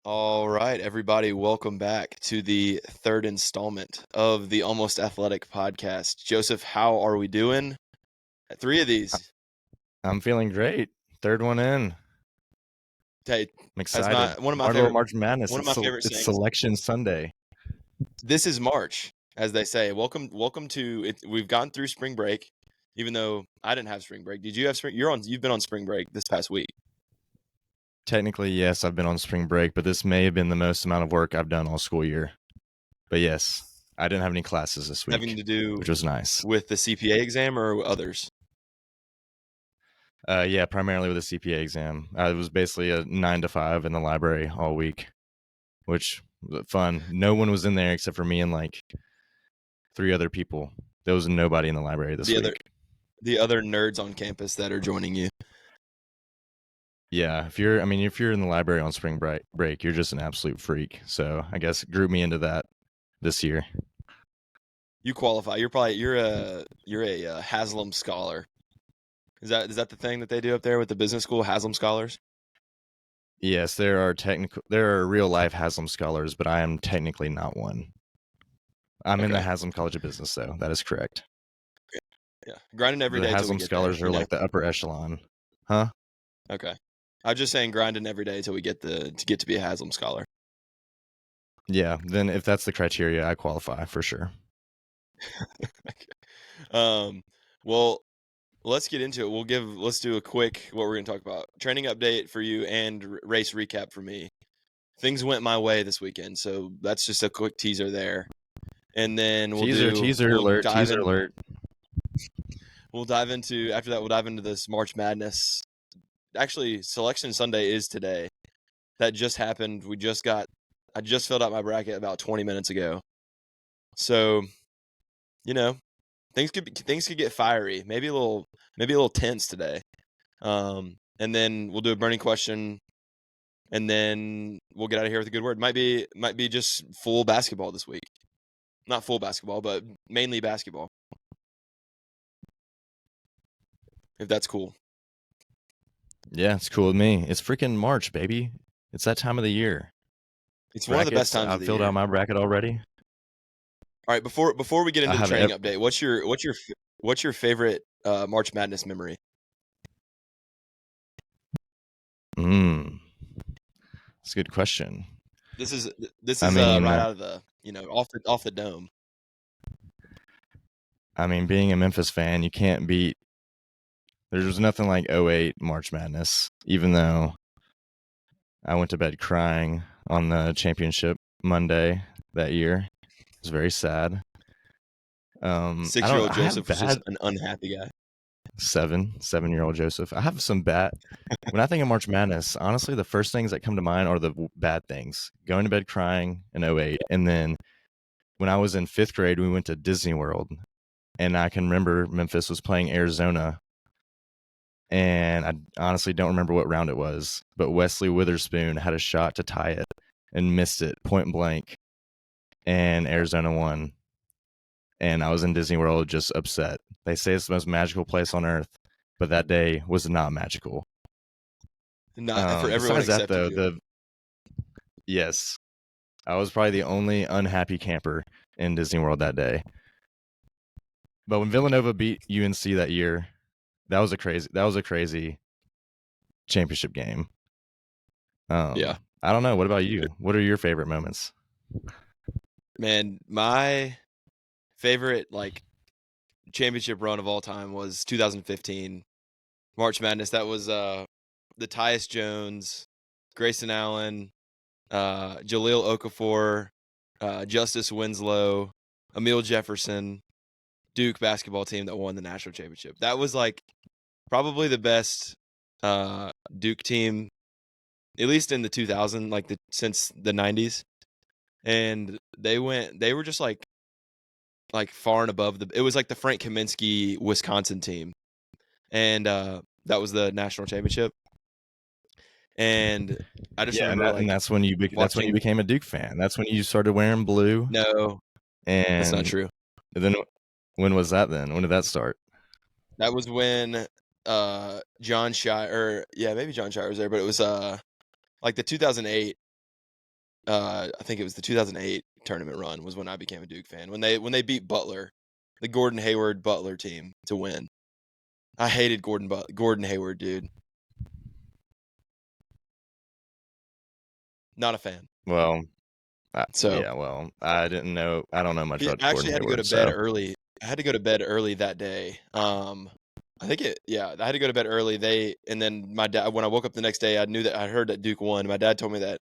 All right, everybody, welcome back to the third installment of the Almost Athletic podcast. Joseph, how are we doing? At three of these. I'm feeling great. Third one in. Hey, I'm as excited. one of my Little favorite March Madness. one of my favorite It's sayings. Selection Sunday. This is March, as they say. Welcome to it. We've gone through spring break, even though I didn't have spring break. Did you have spring? You've been on spring break this past week. Technically, yes, I've been on spring break, but this may have been the most amount of work I've done all school year. But yes, I didn't have any classes this week, Having to do which was nice. with the CPA exam or others? Yeah, primarily with the CPA exam. It was basically a 9 to 5 in the library all week, which was fun. No one was in there except for me and like 3 other people. There was nobody in the library this week. The other nerds on campus that are joining you. Yeah, if you're in the library on spring break, you're just an absolute freak. So I guess group me into that this year. You qualify. You're a Haslam scholar. Is that the thing that they do up there with the business school, Haslam scholars? Yes, there are real life Haslam scholars, but I am technically not one. I'm in the Okay. Haslam College of Business, though. That is correct. Yeah. Grinding every The day till we Haslam get there. scholars are like the upper echelon, huh? Okay. I was just saying grinding every day till we get to be a Haslam scholar. Yeah. Then if that's the criteria, I qualify for sure. Okay. Well, let's get into it. Let's do a quick what we're going to talk about. Training update for you and race recap for me. Things went my way this weekend, so that's just a quick teaser there. And then Teaser alert. We'll dive into after that. We'll dive into this March Madness. Actually, Selection Sunday is today. That just happened. I just filled out my bracket about 20 minutes ago. So, things could get fiery. Maybe a little tense today. And then we'll do a burning question, and then we'll get out of here with a good word. Might be just full basketball this week. Not full basketball, but mainly basketball. If that's cool. Yeah, it's cool with me. It's freaking March, baby. It's that time of the year. It's one of the best times of I've the filled year. out my bracket already. All right, before we get into the training update, what's your favorite March Madness memory? That's a good question. This is right out of the off the dome. I mean, being a Memphis fan, you can't beat. There's nothing like 08 March Madness, even though I went to bed crying on the championship Monday that year. It was very sad. 6-year-old Joseph was just an unhappy guy. 7-year-old Joseph. I have some bad. When I think of March Madness, honestly, the first things that come to mind are the bad things. Going to bed crying in 08. And then when I was in 5th grade, we went to Disney World. And I can remember Memphis was playing Arizona. And I honestly don't remember what round it was. But Wesley Witherspoon had a shot to tie it and missed it point blank. And Arizona won. And I was in Disney World just upset. They say it's the most magical place on earth, but that day was not magical. Not for everyone except that, though, you. Yes, I was probably the only unhappy camper in Disney World that day. But when Villanova beat UNC that year, that was a crazy championship game. Yeah. I don't know. What about you? What are your favorite moments? Man, my favorite championship run of all time was 2015 March Madness. That was the Tyus Jones, Grayson Allen, Jaleel Okafor, Justice Winslow, Emil Jefferson, Duke basketball team that won the national championship. That was probably the best Duke team, at least in the 2000s, since the 90s. And they were just far and above it was like the Frank Kaminsky Wisconsin team. And that was the national championship. And I just remember and that's when you became a Duke fan. That's when you started wearing blue. No, and that's not true. Then when was that? Then when did that start? That was when John Shire, maybe John Shire was there, but it was the 2008 I think it was the 2008 tournament run was when I became a Duke fan. When they beat Butler, the Gordon Hayward Butler team to win. I hated Gordon Hayward, dude. Not a fan. Well, So yeah, well, I didn't know. I don't know much I about Gordon actually had to go to Hayward, bed so early. I had to go to bed early that day. I think I had to go to bed early. And then my dad, when I woke up the next day, I heard that Duke won. My dad told me that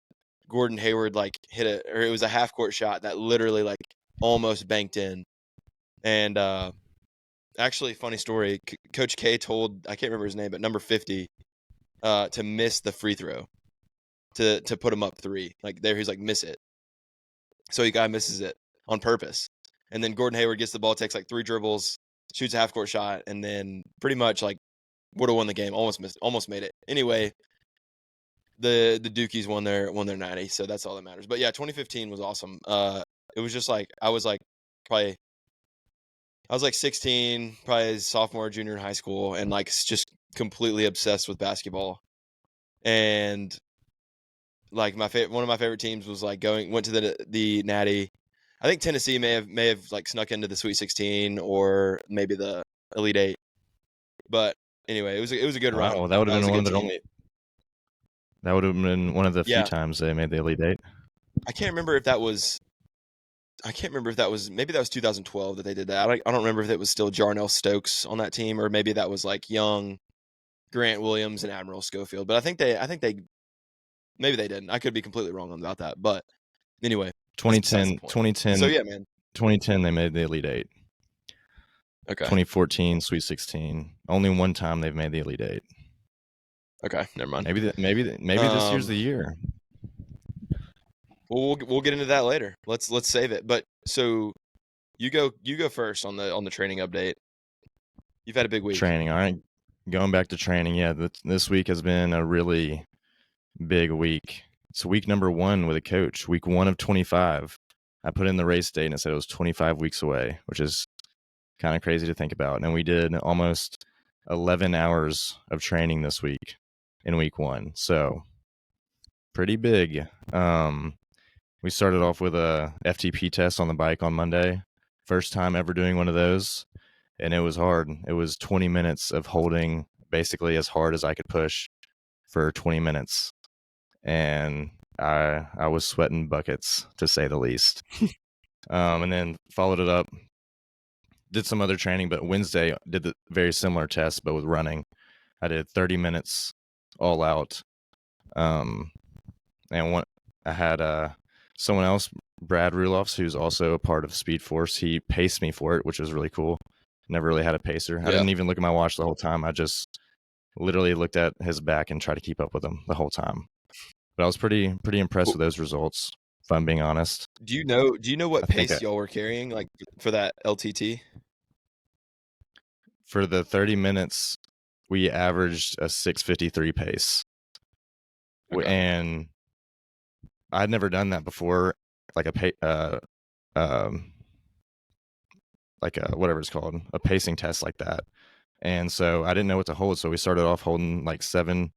Gordon Hayward like or it was a half court shot that literally like almost banked in. And actually, funny story. Coach K told, I can't remember his name, but number 50, to miss the free throw to put him up 3. Like there, he's like miss it. So he guy misses it on purpose. And then Gordon Hayward gets the ball, takes like 3 dribbles, shoots a half court shot, and then pretty much like would have won the game. Almost made it. Anyway, the Dukies won their 90, so that's all that matters. But yeah, 2015 was awesome. It was just like I was like 16, probably sophomore, junior in high school, and like just completely obsessed with basketball. And like one of my favorite teams was like went to the Natty. I think Tennessee may have like snuck into the Sweet 16 or maybe the Elite 8. But anyway, it was a good run. wow, that would have That was been a one good of the team. only. That would have been one of the few Yeah, times they made the Elite Eight. I can't remember if that was. Maybe that was 2012 that they did that. I don't remember if it was still Jarnell Stokes on that team or maybe that was like Young, Grant Williams, and Admiral Schofield. But I think they maybe they didn't. I could be completely wrong about that. But anyway, that's besides the 2010, point. 2010, So yeah, man. 2010, they made the Elite Eight. Okay. 2014, Sweet 16. Only one time they've made the Elite Eight. Okay. Never mind. Maybe this year's the year. Well, we'll get into that later. Let's save it. But so you go first on the training update. You've had a big week. Training. All right. Going back to training. Yeah, this week has been a really big week. It's week number 1 with a coach. Week 1 of 25. I put in the race date and it said it was 25 weeks away, which is kind of crazy to think about. And we did almost 11 hours of training this week in week 1. So pretty big. We started off with a FTP test on the bike on Monday. First time ever doing one of those. And it was hard. It was 20 minutes of holding basically as hard as I could push for 20 minutes. And I was sweating buckets, to say the least. And then followed it up. Did some other training, but Wednesday did the very similar test, but with running. I did 30 minutes all out. And I had someone else, Brad Rulofs, who's also a part of Speed Force. He paced me for it, which was really cool. Never really had a pacer. I didn't even look at my watch the whole time. I just literally looked at his back and tried to keep up with him the whole time. But I was pretty impressed with those results, if I'm being honest. Do you know what pace y'all were carrying like for that LTT? For the 30 minutes, we averaged a 6:53 pace. Okay. And I'd never done that before, like whatever it's called, a pacing test like that. And so I didn't know what to hold. So we started off holding like 7:30,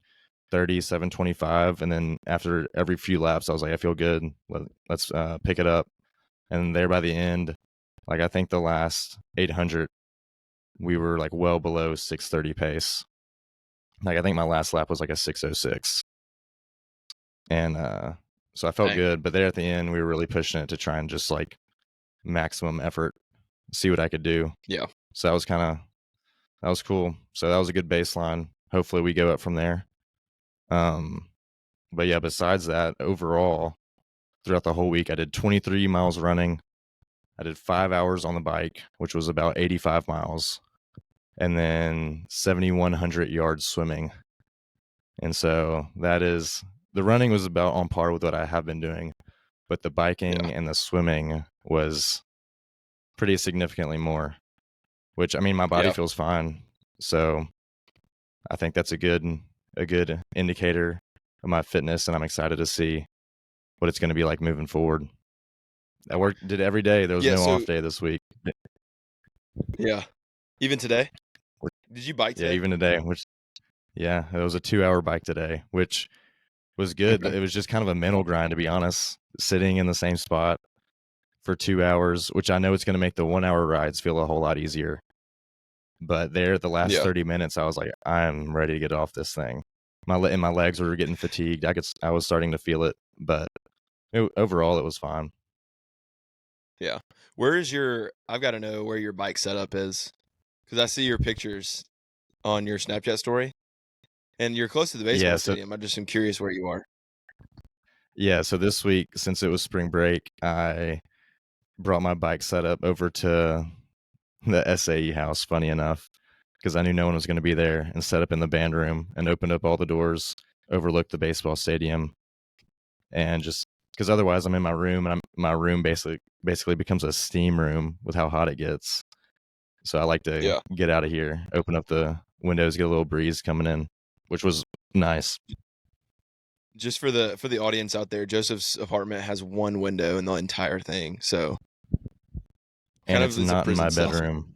7:25. And then after every few laps, I was like, I feel good. Let's pick it up. And there by the end, like I think the last 800, we were like well below 6:30 pace. Like I think my last lap was like a 6:06. And so I felt good. But there at the end, we were really pushing it to try and just like maximum effort, see what I could do. Yeah. So that was cool. So that was a good baseline. Hopefully we go up from there. But yeah, besides that, overall, throughout the whole week, I did 23 miles running. I did 5 hours on the bike, which was about 85 miles, and then 7,100 yards swimming. And so the running was about on par with what I have been doing, but the biking and the swimming was pretty significantly more, which, I mean, my body feels fine. So I think that's a good indicator of my fitness, and I'm excited to see what it's going to be like moving forward. I did every day. There was no off day this week. Yeah. Even today? Did you bike today? Yeah, even today, it was a 2-hour bike today, which was good. Okay. It was just kind of a mental grind, to be honest. sitting in the same spot for 2 hours, which I know it's going to make the 1 hour rides feel a whole lot easier. But there, the last Yeah. 30 minutes, I was like, I'm ready to get off this thing. My legs were getting fatigued. I was starting to feel it, but overall, it was fine. Yeah. I've got to know where your bike setup is, because I see your pictures on your Snapchat story, and you're close to the Yeah, baseball so stadium. I just am curious where you are. so this week, since it was spring break, I brought my bike setup over to the SAE house, funny enough, because I knew no one was going to be there, and set up in the band room and opened up all the doors, overlooked the baseball stadium, and just because otherwise I'm in my room, and my room basically becomes a steam room with how hot it gets. So I like to Yeah. get out of here, open up the windows, get a little breeze coming in, which was nice. Just for the audience out there, Joseph's apartment has one window in the entire thing, so And kind it's of is a not in prison my cell. bedroom.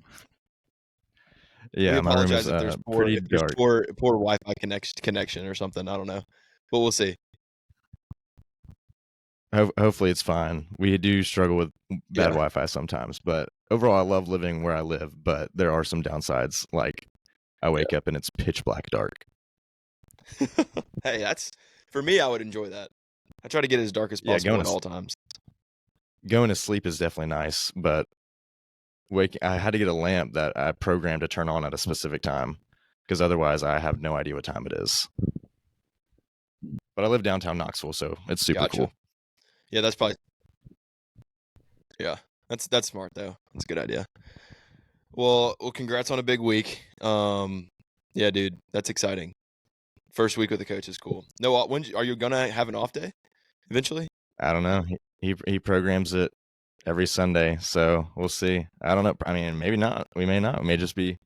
We Yeah, my room is apologize if there's pretty dark. poor Wi-Fi connection or something. I don't know, but we'll see. Hopefully it's fine. We do struggle with bad Yeah. Wi-Fi sometimes, but overall I love living where I live, but there are some downsides, like I wake up and it's pitch black dark. Hey, that's for me. I would enjoy that. I try to get as dark as Yeah, possible at all times. going to sleep is definitely nice, but I had to get a lamp that I programmed to turn on at a specific time, because otherwise I have no idea what time it is. But I live downtown Knoxville, so it's super Gotcha. cool. Yeah, that's probably. Yeah, that's smart though. That's a good idea. Well, congrats on a big week. Yeah, dude, that's exciting. First week with the coach is cool. No, when are you gonna have an off day eventually? I don't know. He programs it every Sunday, so we'll see. I don't know. I mean, maybe not. We may not. We may just be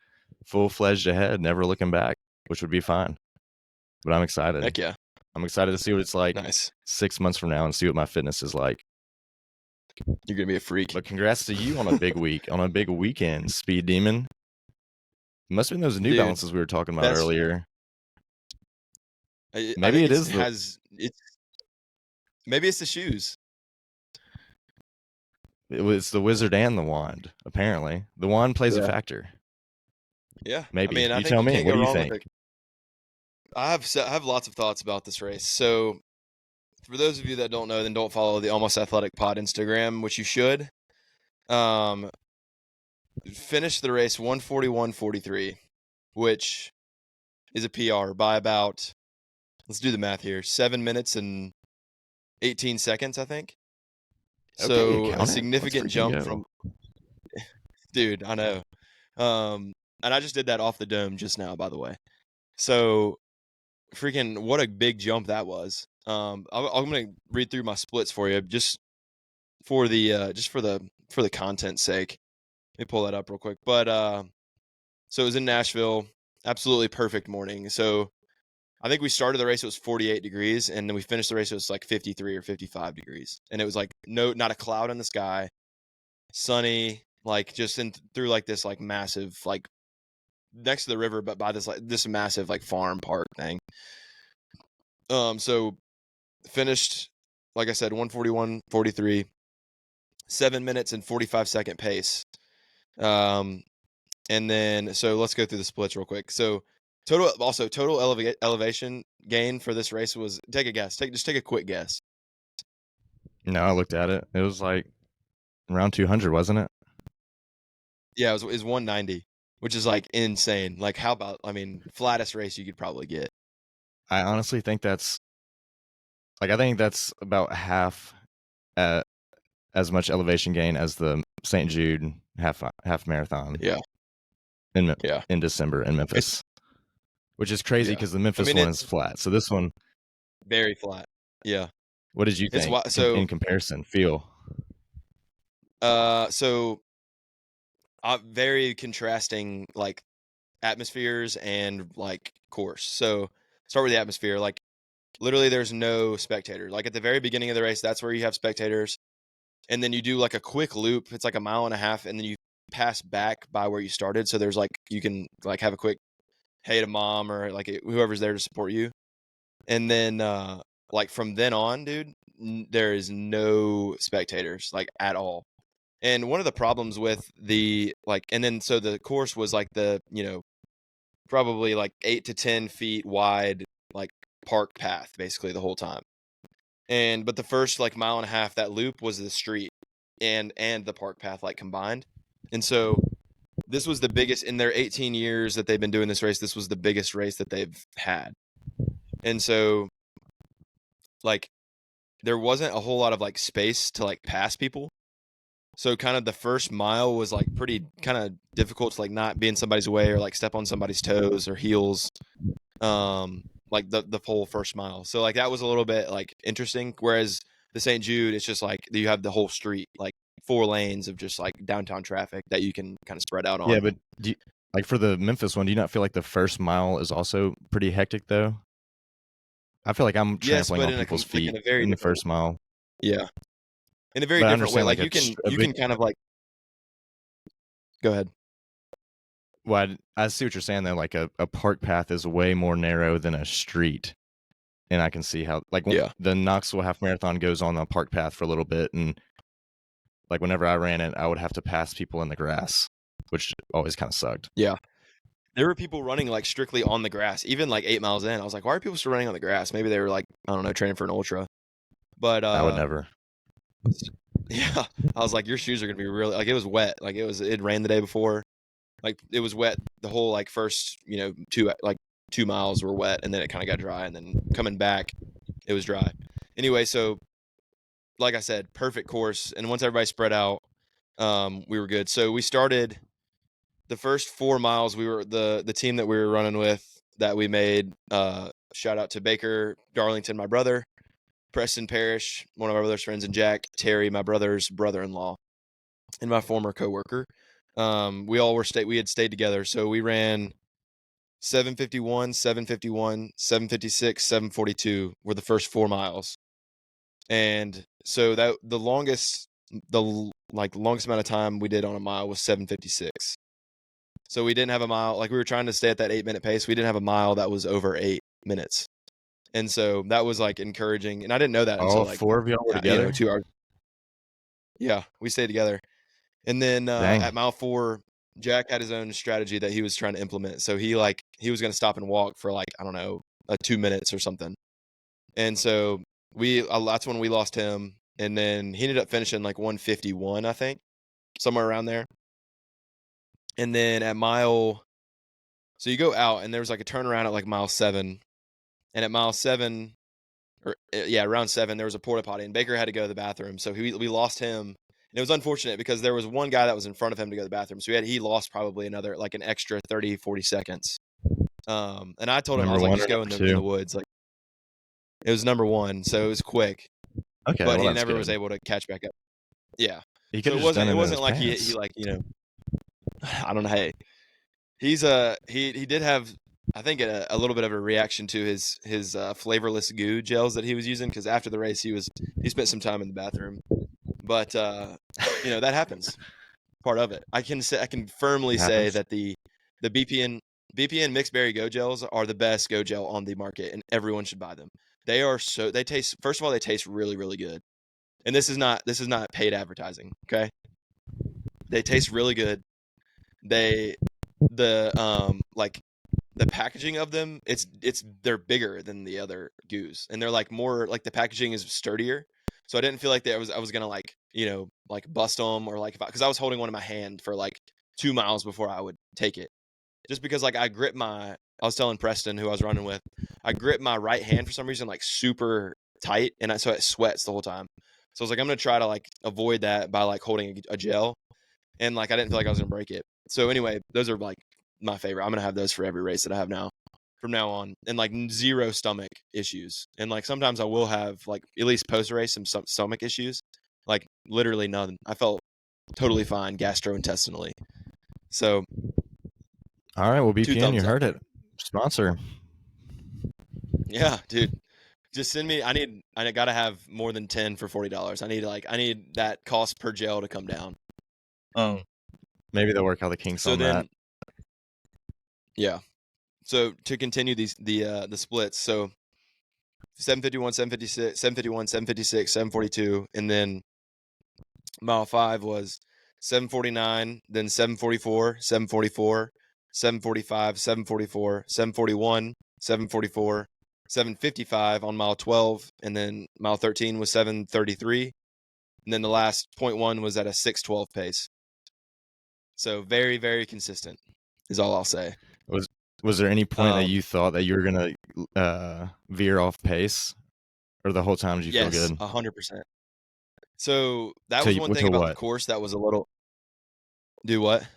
full-fledged ahead, never looking back, which would be fine. But I'm excited. Heck yeah, I'm excited to see what it's like nice. 6 months from now and see what my fitness is like. You're gonna be a freak. But congrats to you on a big week, on a big weekend, Speed Demon. Must have been those New Dude, Balances we were talking about that's. earlier. I Maybe think it is the maybe it's the shoes. it was the wizard and the wand. Apparently, the wand plays a Yeah. factor. Yeah, I Maybe mean, I you think tell you me. can't What go do you wrong with think? it. I have lots of thoughts about this race. So, for those of you that don't know, then don't follow the Almost Athletic Pod Instagram, which you should. Um, Finished the race 141.43, which is a PR by about, let's do the math here, 7 minutes and 18 seconds, I think. Okay, So a count it. Let's significant freaking jump go. from, dude, I know. And I just did that off the dome just now, by the way. So freaking what a big jump that was. I'm gonna read through my splits for you just for the content's sake. Let me pull that up real quick. But so it was in Nashville. Absolutely perfect morning. So I think we started the race, it was 48 degrees, and then we finished the race, it was like 53 or 55 degrees. And it was like not a cloud in the sky, sunny, like just through like this like massive, like next to the river, but by this massive like farm park thing. So finished, like I said, 141.43, 7 minutes and 45-second pace. And then, so let's go through the splits real quick. So total elevation gain for this race was, take a guess. Just take a quick guess. No, I looked at it. It was like around 200, wasn't it? Yeah, it was 190, which is like insane. Like, how about, I mean, flattest race you could probably get. I honestly think that's about half as much elevation gain as the St. Jude half marathon. Yeah. in Yeah. in December in Memphis, which is crazy Yeah. because the I Memphis mean, one it's is flat. So this one, very flat. Yeah. what did you It's think so, in comparison? Feel? so very contrasting, like atmospheres and like course. So start with the atmosphere. Like literally there's no spectators. Like at the very beginning of the race, that's where you have spectators. And then you do like a quick loop. It's like a mile and a half. And then you pass back by where you started. So there's like, you can like have a quick hey to mom or like whoever's there to support you. And then like from then on, dude, there is no spectators like at all. And one of the problems with the and then so the course was like probably like 8 to 10 feet wide, like park path basically the whole time. But the first like mile and a half, that loop was the street and the park path like combined. And so this was the biggest in their 18 years that they've been doing this race. This was the biggest race that they've had. And so like there wasn't a whole lot of like space to like pass people. So kind of the first mile was like pretty kind of difficult to like not be in somebody's way or like step on somebody's toes or heels. Like the whole first mile. So like that was a little bit like interesting. Whereas the St. Jude, it's just like you have the whole street, like 4 lanes of just like downtown traffic that you can kind of spread out on. Yeah, but like for the Memphis one, do you not feel like the first mile is also pretty hectic though? I feel like I'm trampling on people's feet in the first mile. Yeah, in a very different way. Like you can kind of like. Go ahead. Well, I see what you're saying though. Like a park path is way more narrow than a street, and I can see how the Knoxville Half Marathon goes on the park path for a little bit, and like whenever I ran it, I would have to pass people in the grass, which always kind of sucked. Yeah. There were people running like strictly on the grass, even like 8 miles in. I was like, why are people still running on the grass? Maybe they were like, I don't know, training for an ultra. But I would never. Yeah. I was like, your shoes are gonna be really like it was wet. Like it rained the day before. Like it was wet the whole like first, 2 miles were wet and then it kind of got dry and then coming back it was dry. Anyway, so like I said, perfect course. And once everybody spread out, we were good. So we started the first 4 miles. We were the team that we were running with that we made. Shout out to Baker Darlington, my brother, Preston Parrish, one of our brother's friends, and Jack Terry, my brother's brother-in-law, and my former coworker. We had stayed together, so we ran 7:51, 7:51, 7:56, 7:42 were the first 4 miles, and so that the longest amount of time we did on a mile was 7:56. So we didn't have a mile, like we were trying to stay at that 8-minute pace. We didn't have a mile that was over 8 minutes. And so that was like encouraging. And I didn't know that until like 4 of y'all were together. 2 hours. Yeah, we stayed together. And then at mile 4, Jack had his own strategy that he was trying to implement. So he was going to stop and walk for like, I don't know, 2 minutes or something. And so that's when we lost him. And then he ended up finishing like 1:51, I think, somewhere around there. And then so you go out and there was like a turnaround at like mile 7. And at mile 7, around 7, there was a porta potty and Baker had to go to the bathroom. So we lost him. And it was unfortunate because there was one guy that was in front of him to go to the bathroom. So he lost probably another, like an extra 30, 40 seconds. And I told him, I was like, just go in the woods. Like it was number 1. So it was quick. Okay. But he never was able to catch back up. Yeah. So it wasn't like he like, I don't know. Hey, he did have, I think, a little bit of a reaction to his flavorless goo gels that he was using, because after the race he spent some time in the bathroom. But that happens. Part of it. I can firmly say that the BPN mixed berry go gels are the best go gel on the market, and everyone should buy them. They taste, first of all, they taste really, really good. And this is not paid advertising, okay? They taste really good. The packaging of them, they're bigger than the other goos, and they're like more like the packaging is sturdier. So I didn't feel like I was gonna like bust them, or like because I was holding one in my hand for like 2 miles before I would take it, just because like I was telling Preston, who I was running with, I grip my right hand for some reason like super tight, and so it sweats the whole time. So I was like, I'm gonna try to like avoid that by like holding a gel, and like I didn't feel like I was gonna break it. So anyway, those are like my favorite. I'm gonna have those for every race that I have now from now on, and like zero stomach issues. And like sometimes I will have like at least post race some stomach issues, like literally none. I felt totally fine gastrointestinally. So all right, well, BPN, you heard it. Sponsor. Yeah, dude. Just send me. I gotta have more than 10 for $40. I need that cost per gel to come down. Maybe they'll work out the kinks on that. Yeah. So to continue the splits, so 751, 756, 751, 756, 742, and then mile 5 was 749, then 744, 744, 745, 744, 741, 744, 755 on mile 12, and then mile 13 was 733, and then the last 0.1 was at a 612 pace. So very, very consistent is all I'll say. Was there any point that you thought that you were gonna veer off pace, or the whole time did you feel Yes, good? 100%. So that was one thing To about the what? course that was a little. Do what?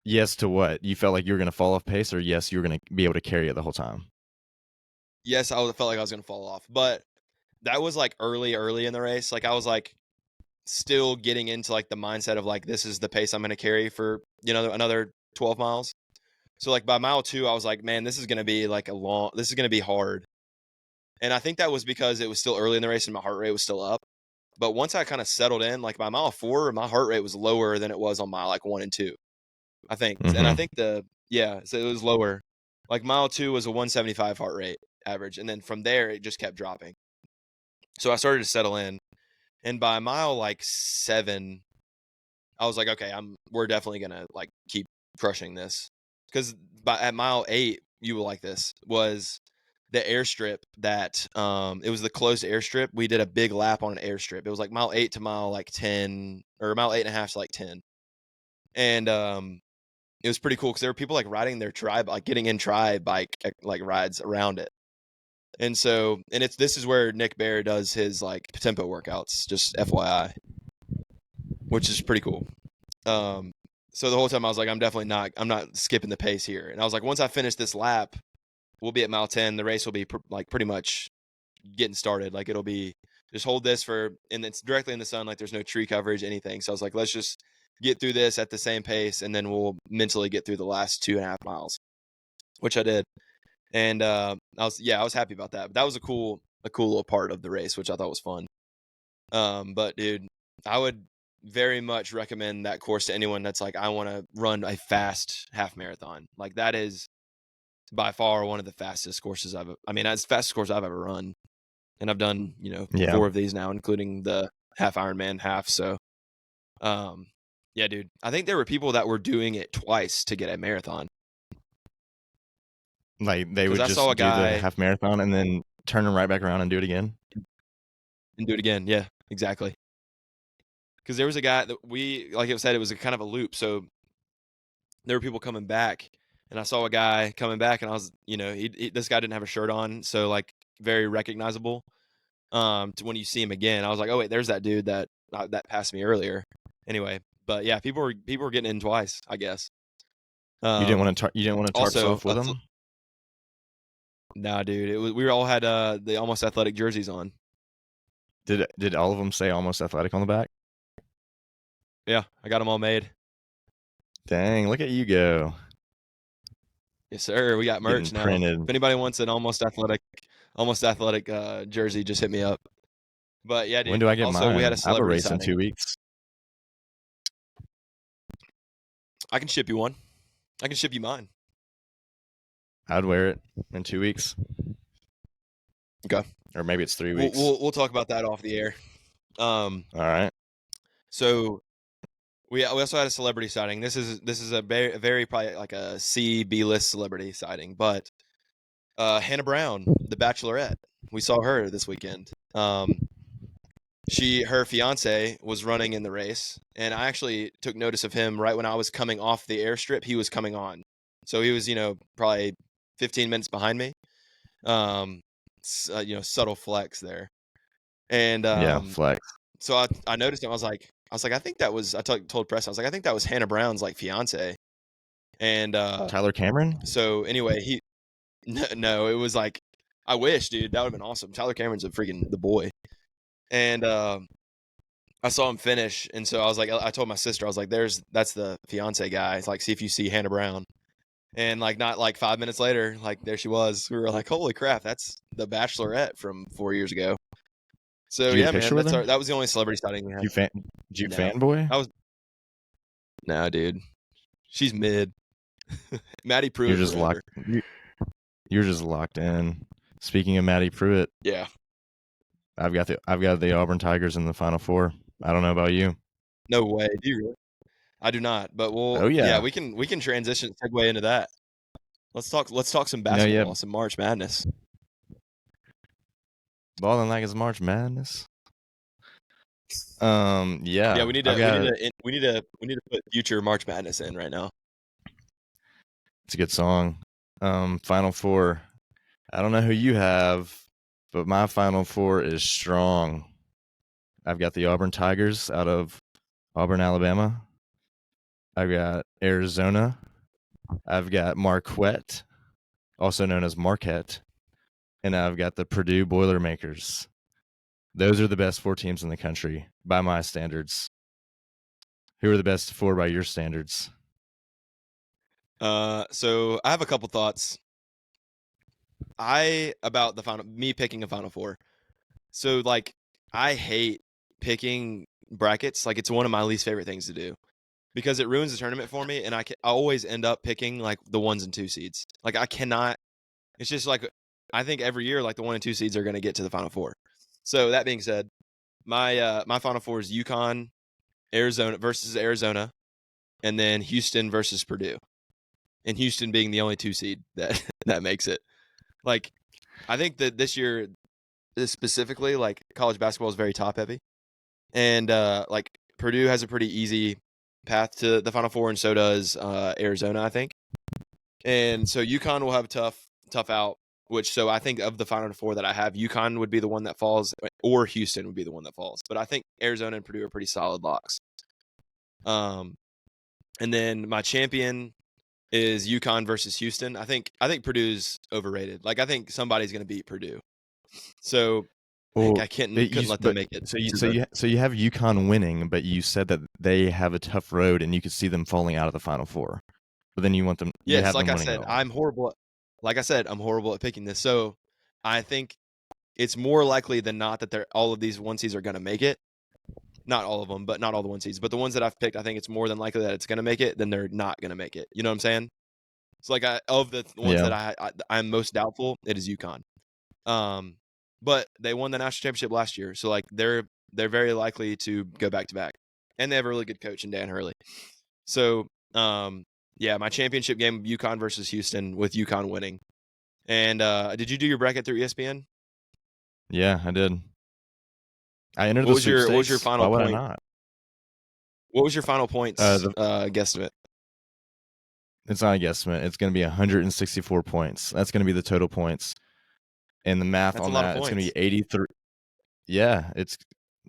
Yes to what? You felt like you were gonna fall off pace, or yes, you were gonna be able to carry it the whole time? Yes, I felt like I was gonna fall off, but that was like early in the race. Like I was like still getting into like the mindset of like this is the pace I'm gonna carry for another 12 miles. So like by mile 2, I was like, man, this is gonna be like this is gonna be hard. And I think that was because it was still early in the race and my heart rate was still up. But once I kind of settled in, like by mile 4, my heart rate was lower than it was on mile like 1 and 2. I think. And I Mm-hmm. think so it was lower. Like mile 2 was a 175 heart rate average. And then from there, it just kept dropping. So I started to settle in. And by mile like 7, I was like, okay, we're definitely going to like keep crushing this. Because at mile 8, you will like this, was the airstrip that, it was the closed airstrip. We did a big lap on an airstrip. It was like mile 8 to mile like 10, or mile 8.5 to like 10. And, it was pretty cool because there were people like riding their tribe, like getting in tribe bike like rides around it. And so, this is where Nick Bear does his like tempo workouts, just FYI, which is pretty cool. So the whole time I was like, I'm not skipping the pace here. And I was like, once I finish this lap, we'll be at mile 10. The race will be like pretty much getting started. Like it'll be just hold this and it's directly in the sun. Like there's no tree coverage, anything. So I was like, let's just get through this at the same pace, and then we'll mentally get through the last 2.5 miles, which I did. And I was happy about that. But that was a cool little part of the race, which I thought was fun. But dude, I would very much recommend that course to anyone that's like, I want to run a fast half marathon. Like that is by far one of the fastest courses that's the fastest course I've ever run. And I've done, Yeah. 4 of these now, including the half Ironman half. So, yeah, dude, I think there were people that were doing it twice to get a marathon. Like they would I just saw a do the guy half marathon and then turn right back around and do it again. and do it again. Yeah, exactly. Because there was a guy that like it said, it was a kind of a loop. So there were people coming back, and I saw a guy coming back, and I was, this guy didn't have a shirt on, so like very recognizable. To when you see him again, I was like, oh wait, there's that dude that passed me earlier. Anyway, but yeah, people were getting in twice, I guess. You didn't want to tarp also off with them? Nah, dude, we all had the Almost Athletic jerseys on. Did all of them say Almost Athletic on the back? Yeah, I got them all made. Dang, look at you go. Yes, sir. We got merch Getting now. printed. If anybody wants an Almost Athletic jersey, just hit me up. But yeah, dude. When do I get also, mine? we had a I have a celebrity race signing. in 2 weeks. I can ship you one. I can ship you mine. I'd wear it in 2 weeks. Okay. Or maybe it's 3 weeks. We'll talk about that off the air. All right. So we also had a celebrity sighting. This is a very probably like a B list celebrity sighting, but Hannah Brown, the Bachelorette, we saw her this weekend. Her fiance was running in the race, and I actually took notice of him right when I was coming off the airstrip. He was coming on, so he was probably 15 minutes behind me. Subtle flex there, and Yeah, flex. So I noticed him. I was like, I think that was. I told press. I was like, I think that was Hannah Brown's like fiance, and Tyler Cameron? So anyway, no, it was like, I wish, dude, that would have been awesome. Tyler Cameron's the boy. And I saw him finish, and so I was like, I told my sister, I was like, that's the fiance guy. It's like, see if you see Hannah Brown. And like not like 5 minutes later, like there she was. We were like, holy crap, that's the Bachelorette from 4 years ago. So Did you get yeah, a picture man, with her? that was the only celebrity sighting we had. Did you No. fanboy? No, dude, she's mid. Maddie Pruitt You're just forever. you're just locked in. Speaking of Matty Pruitt, Yeah. I've got the Auburn Tigers in the Final Four. I don't know about you. No way. Do you really? I do not. But Oh yeah, yeah, we can transition segue into that. Let's talk some yeah, basketball, some March Madness. balling like it's March Madness. Yeah, Yeah, I've got we need to put future March Madness in right now. it's a good song. Final Four. I don't know who you have, but my Final Four is strong. I've got the Auburn Tigers out of Auburn, Alabama. I've got Arizona. I've got Marquette, also known as Marquette, and I've got the Purdue Boilermakers. Those are the best 4 teams in the country by my standards. Who are the best 4 by your standards? So I have a couple thoughts. About me picking a Final Four. So like I hate picking brackets. Like it's one of my least favorite things to do because it ruins the tournament for me, and I always end up picking like the 1s and 2 seeds. Like I cannot. It's just like I think every year like the 1 and 2 seeds are going to get to the Final Four. So that being said, my Final Four is UConn, Arizona versus Arizona, and then Houston versus Purdue. And Houston being the only 2 seed that that makes it. Like I think that this year specifically, like college basketball is very top heavy, and like Purdue has a pretty easy path to the Final Four, and so does Arizona, I think. And so UConn will have a tough out. So I think of the Final Four that I have, UConn would be the one that falls, or Houston would be the one that falls. But I think Arizona and Purdue are pretty solid locks. And then my champion is UConn versus Houston. I think Purdue's overrated. Like I think somebody's going to beat Purdue. So Well, I couldn't let them make it. so you have UConn winning, but you said that they have a tough road and you could see them falling out of the Final Four. But then you Yes, have like them I winning it said, all. like I said, I'm horrible at picking this. So I think it's more likely than not that all of these 1 seeds are going to make it. Not all of them, but not all the 1 seeds. But the ones that I've picked, I think it's more than likely that it's going to make it than they're not going to make it. You know what I'm saying? It's like of the ones Yeah. that I'm most doubtful, it is UConn. But they won the national championship last year, so like they're very likely to go back to back, and they have a really good coach in Dan Hurley. So yeah, my championship game, UConn versus Houston, with UConn winning. And did you do your bracket through ESPN? Yeah, I did. I entered the What was your sweepstakes. Why final would I point? not? What was your final points The guesstimate? It's not a guesstimate. It's going to be 164 points. That's going to be the total points. And the math That's a on lot of that, it's going to points. be 83. Yeah, it's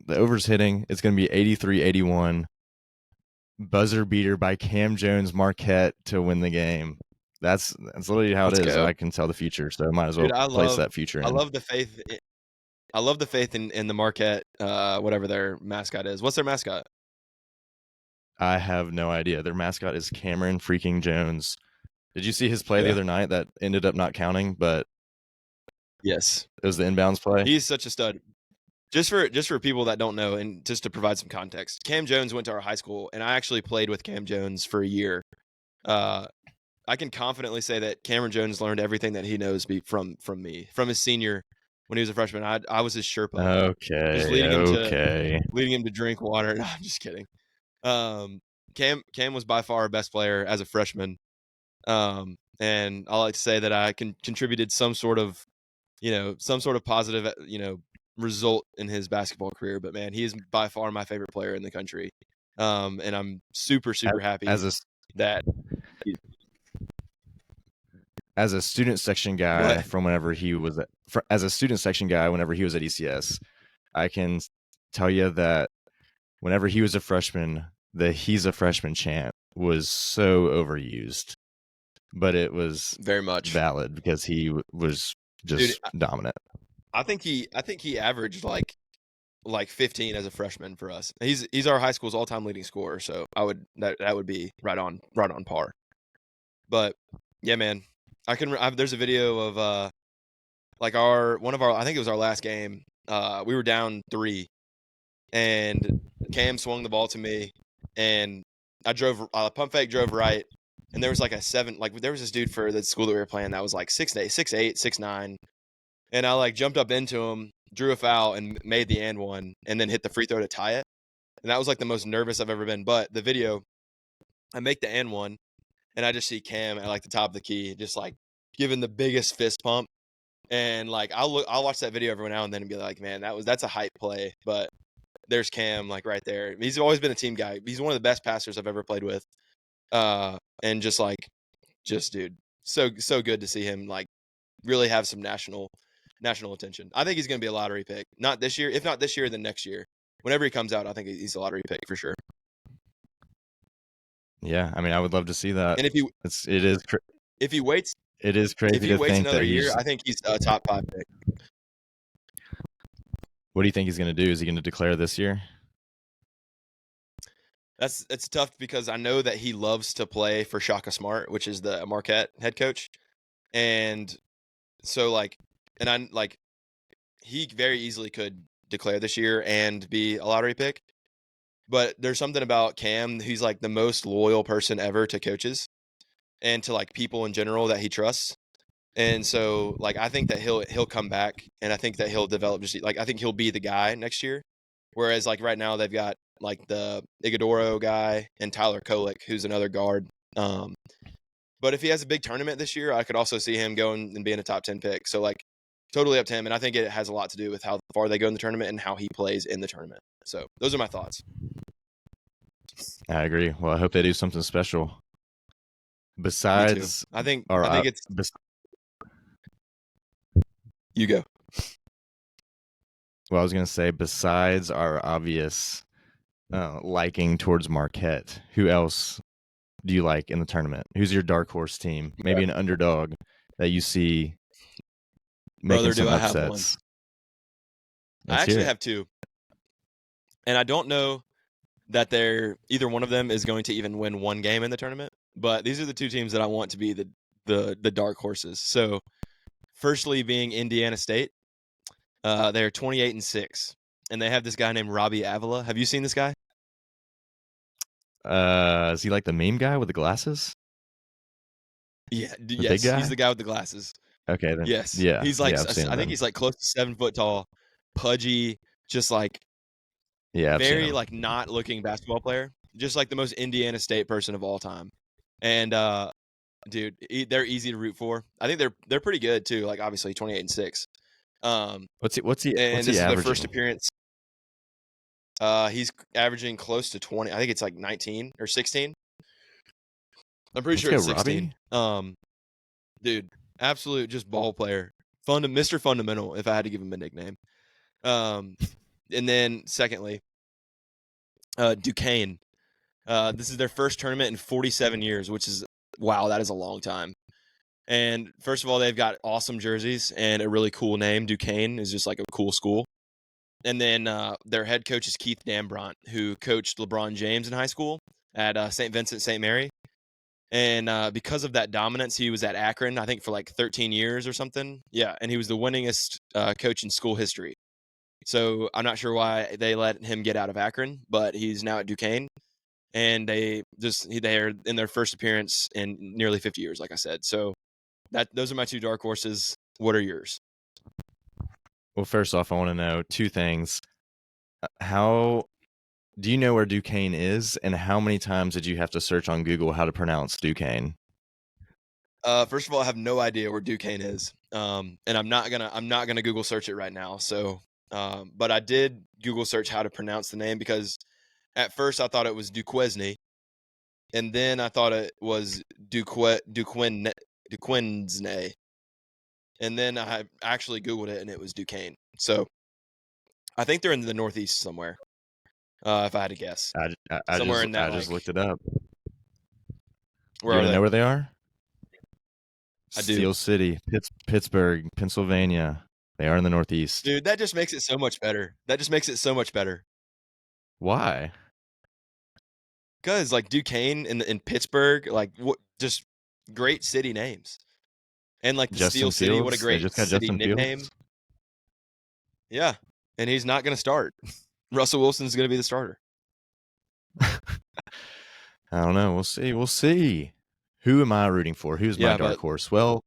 the over's hitting. It's going to be 83-81. Buzzer beater by Cam Jones Marquette to win the game. That's literally how it Let's is. go, I can tell the future, so I might as well dude. place that future I in. love the faith. I love the faith in the Marquette, whatever their mascot is. What's their mascot? I have no idea. Their mascot is Cameron freaking Jones. Did you see his play the Yeah. other night that ended up not counting, but Yes. it was the inbounds play? He's such a stud. Just for people that don't know, and just to provide some context, Cam Jones went to our high school, and I actually played with Cam Jones for a year. I can confidently say that Cameron Jones learned everything that he knows from me from his senior when he was a freshman. I was his Sherpa, just Okay. leading him to drink water. No, I'm just kidding. Cam was by far our best player as a freshman. And I like to say that I contributed some sort of positive, result in his basketball career. But man, he is by far my favorite player in the country. And I'm super, super happy As a that. as a student section Go guy ahead. from whenever he was as a student section guy whenever he was at ECS, I can tell you that whenever he was a freshman, the "he's a freshman" chant was so overused, but it was Very much, valid because he was dude. just dominant. I think he averaged like 15 as a freshman for us. He's our high school's all time leading scorer. So that would be right on par. But yeah, man, there's a video of like one of our, I think it was our last game. We were down 3, and Cam swung the ball to me, and I pump fake, drove right, and there was like there was this dude for the school that we were playing that was like 6'8", 6'9", and I jumped up into him, drew a foul, and made the and one, and then hit the free throw to tie it. And that was the most nervous I've ever been. But the video, I make the and one, and I just see Cam at the top of the key, just giving the biggest fist pump. And I'll watch that video every now and then and be like, man, that's a hype play. But there's Cam right there. He's always been a team guy. He's one of the best passers I've ever played with. And just dude, so good to see him really have some national attention. I think he's going to be a lottery pick. Not this year. If not this year, then next year. Whenever he comes out, I think he's a lottery pick for sure. Yeah, I mean, I would love to see that. And if he waits crazy to think another that year, I think he's a top 5 pick. What do you think he's going to do? Is he going to declare this year? It's tough because I know that he loves to play for Shaka Smart, which is the Marquette head coach. And so he very easily could declare this year and be a lottery pick. But there's something about Cam. He's the most loyal person ever to coaches and to people in general that he trusts. And so I think that he'll come back, and I think that he'll develop I think he'll be the guy next year. Whereas right now they've got the Iguodaro guy and Tyler Kolek, who's another guard. But if he has a big tournament this year, I could also see him going and being a top 10 pick. So totally up to him. And I think it has a lot to do with how far they go in the tournament and how he plays in the tournament. So those are my thoughts. I agree. Well, I hope they do something special. Besides, I think it's. You go. Well, I was going to say, besides our obvious liking towards Marquette, who else do you like in the tournament? Who's your dark horse team? Maybe an underdog that you see making some upsets. I have one? I actually have 2. And I don't know that either one of them is going to even win one game in the tournament. But these are the 2 teams that I want to be the dark horses. So, firstly being Indiana State. They're 28-6, and they have this guy named Robbie Avila. Have you seen this guy? Is he the meme guy with the glasses? Yeah, yes, he's the guy with the glasses. Okay, then. Yes, yeah, he's I think he's close to 7 foot tall, pudgy, just very not looking basketball player, just the most Indiana State person of all time. And dude, they're easy to root for. I think they're pretty good too. Obviously 28-6. What's he and this averaging? Is their first appearance. He's averaging close to 20. I think it's 19 or 16. I'm pretty sure it's 16. Robbie. Dude, absolute just ball player. Mr. Fundamental, if I had to give him a nickname. And then secondly, Duquesne. This is their first tournament in 47 years, which is wow, that is a long time. And first of all, they've got awesome jerseys and a really cool name. Duquesne is just a cool school. And then their head coach is Keith Dambront, who coached LeBron James in high school at St. Vincent St. Mary. And because of that dominance, he was at Akron, I think, for 13 years or something. Yeah, and he was the winningest coach in school history. So I'm not sure why they let him get out of Akron, but he's now at Duquesne. And they're in their first appearance in nearly 50 years, like I said. So those are my 2 dark horses. What are yours? Well, first off, I want to know 2 things. How do you know where Duquesne is, and how many times did you have to search on Google how to pronounce Duquesne? First of all, I have no idea where Duquesne is, and I'm not gonna Google search it right now. So, but I did Google search how to pronounce the name because at first I thought it was Duquesne, and then I thought it was Duquesne. And then I actually Googled it, and it was Duquesne. So I think they're in the Northeast somewhere, if I had to guess. I just looked it up. Where you know where they are? I do. Steel City, Pittsburgh, Pennsylvania. They are in the Northeast. Dude, that just makes it so much better. Why? Because Duquesne in Pittsburgh, just great city names. And the Justin Steel City, Fields? what a great city nickname. Fields? Yeah, and he's not going to start. Russell Wilson's going to be the starter. I don't know. We'll see. Who am I rooting for? Who's my dark horse? Well,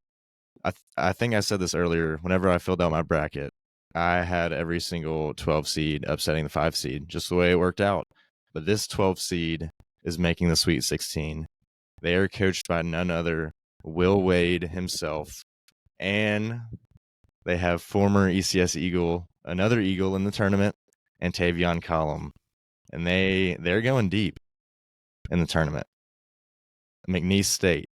I think I said this earlier. Whenever I filled out my bracket, I had every single 12 seed upsetting the 5 seed, just the way it worked out. But this 12 seed is making the Sweet 16. They are coached by none other Will Wade himself, and they have former ECS Eagle, another Eagle in the tournament, and Tavion Collum, and they're going deep in the tournament. McNeese State,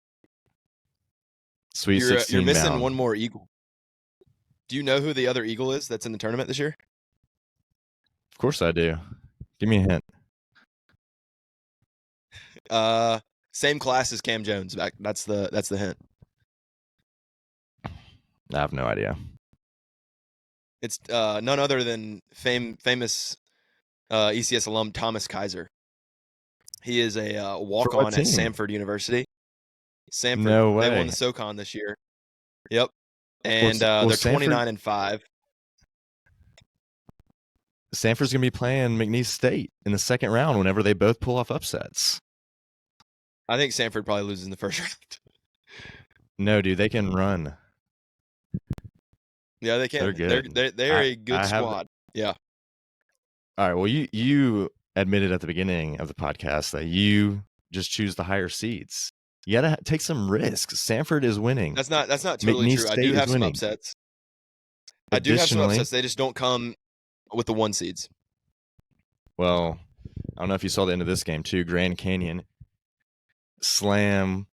Sweet You're 16 missing bound. one more Eagle. Do you know who the other Eagle is that's in the tournament this year? Of course I do. Give me a hint. Same class as Cam Jones. That's the hint. I have no idea. It's none other than famous ECS alum Thomas Kaiser. He is a walk-on at team? Samford University. Samford. No They won way. the SoCon this year. Yep. And Well, they're Samford- 29-5. Sanford's going to be playing McNeese State in the second round whenever they both pull off upsets. I think Samford probably loses in the first round. No, dude, they can run. Yeah, they can. They're good. They're a good squad. Yeah. All right. Well, you admitted at the beginning of the podcast that you just choose the higher seeds. You got to take some risks. Sanford is winning. That's not totally McNeese true. I State do is have some winning. upsets. I do have some upsets. They just don't come with the 1 seeds. Well, I don't know if you saw the end of this game too. Grand Canyon, Slam,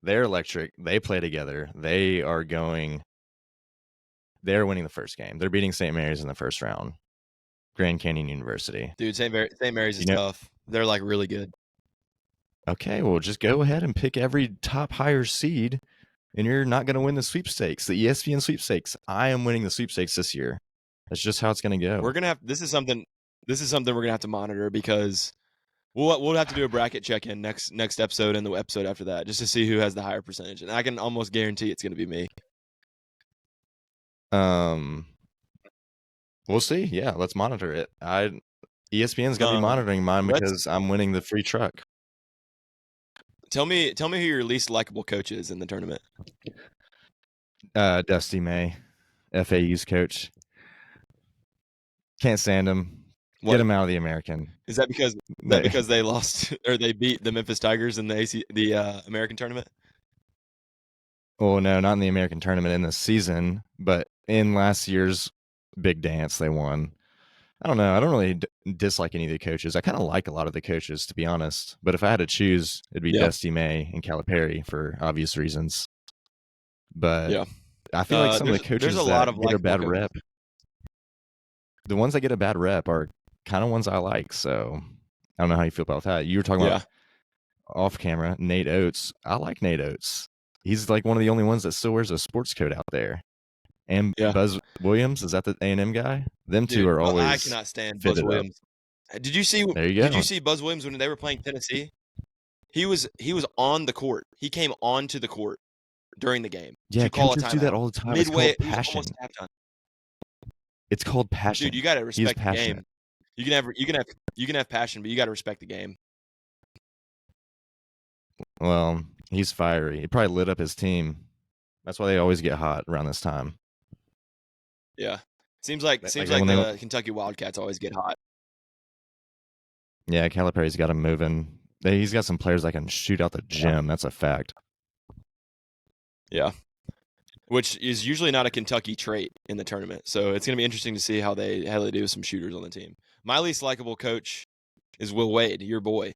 they're electric. They play together. They're winning the first game. They're beating St. Mary's in the first round. Grand Canyon University. Dude, St. Mary's is tough. They're like really good. Okay, well, just go ahead and pick every top higher seed, and you're not going to win the sweepstakes, the ESPN sweepstakes. I am winning the sweepstakes this year. That's just how it's going to go. We're gonna have this is something we're gonna have to monitor because we'll have to do a bracket check-in next episode and the episode after that just to see who has the higher percentage. And I can almost guarantee it's gonna be me. We'll see. Yeah, let's monitor it. ESPN's gonna be monitoring mine because I'm winning the free truck. Tell me who your least likable coach is in the tournament. Dusty May, FAU's coach. Can't stand him. Get him out of the American. Is that because they lost or they beat the Memphis Tigers in the American tournament? Oh no, not in the American tournament in this season, but in last year's big dance they won. I don't know. I don't really dislike any of the coaches. I kind of like a lot of the coaches, to be honest. But if I had to choose, it'd be Dusty May and Calipari for obvious reasons. But I feel like some of the coaches that get a bad rep, the ones that get a bad rep are kind of ones I like. So I don't know how you feel about that. You were talking about off camera, Nate Oates. I like Nate Oates. He's like one of the only ones that still wears a sports coat out there. And Buzz Williams, is that the A&M guy? Them two are always. I cannot stand Buzz Williams. Did you see? There you go. Did you see Buzz Williams when they were playing Tennessee? He was on the court. He came onto the court during the game. Yeah, to call coaches do that all the time. Midway, it's called passion. Halftime. It's called passion. Dude, you got to respect the game. You can have passion, but you got to respect the game. Well, he's fiery. He probably lit up his team. That's why they always get hot around this time. Yeah, seems like the Kentucky Wildcats always get hot. Yeah, Calipari's got him moving. He's got some players that can shoot out the gym. That's a fact. Yeah, which is usually not a Kentucky trait in the tournament. So it's going to be interesting to see how they do with some shooters on the team. My least likable coach is Will Wade, your boy.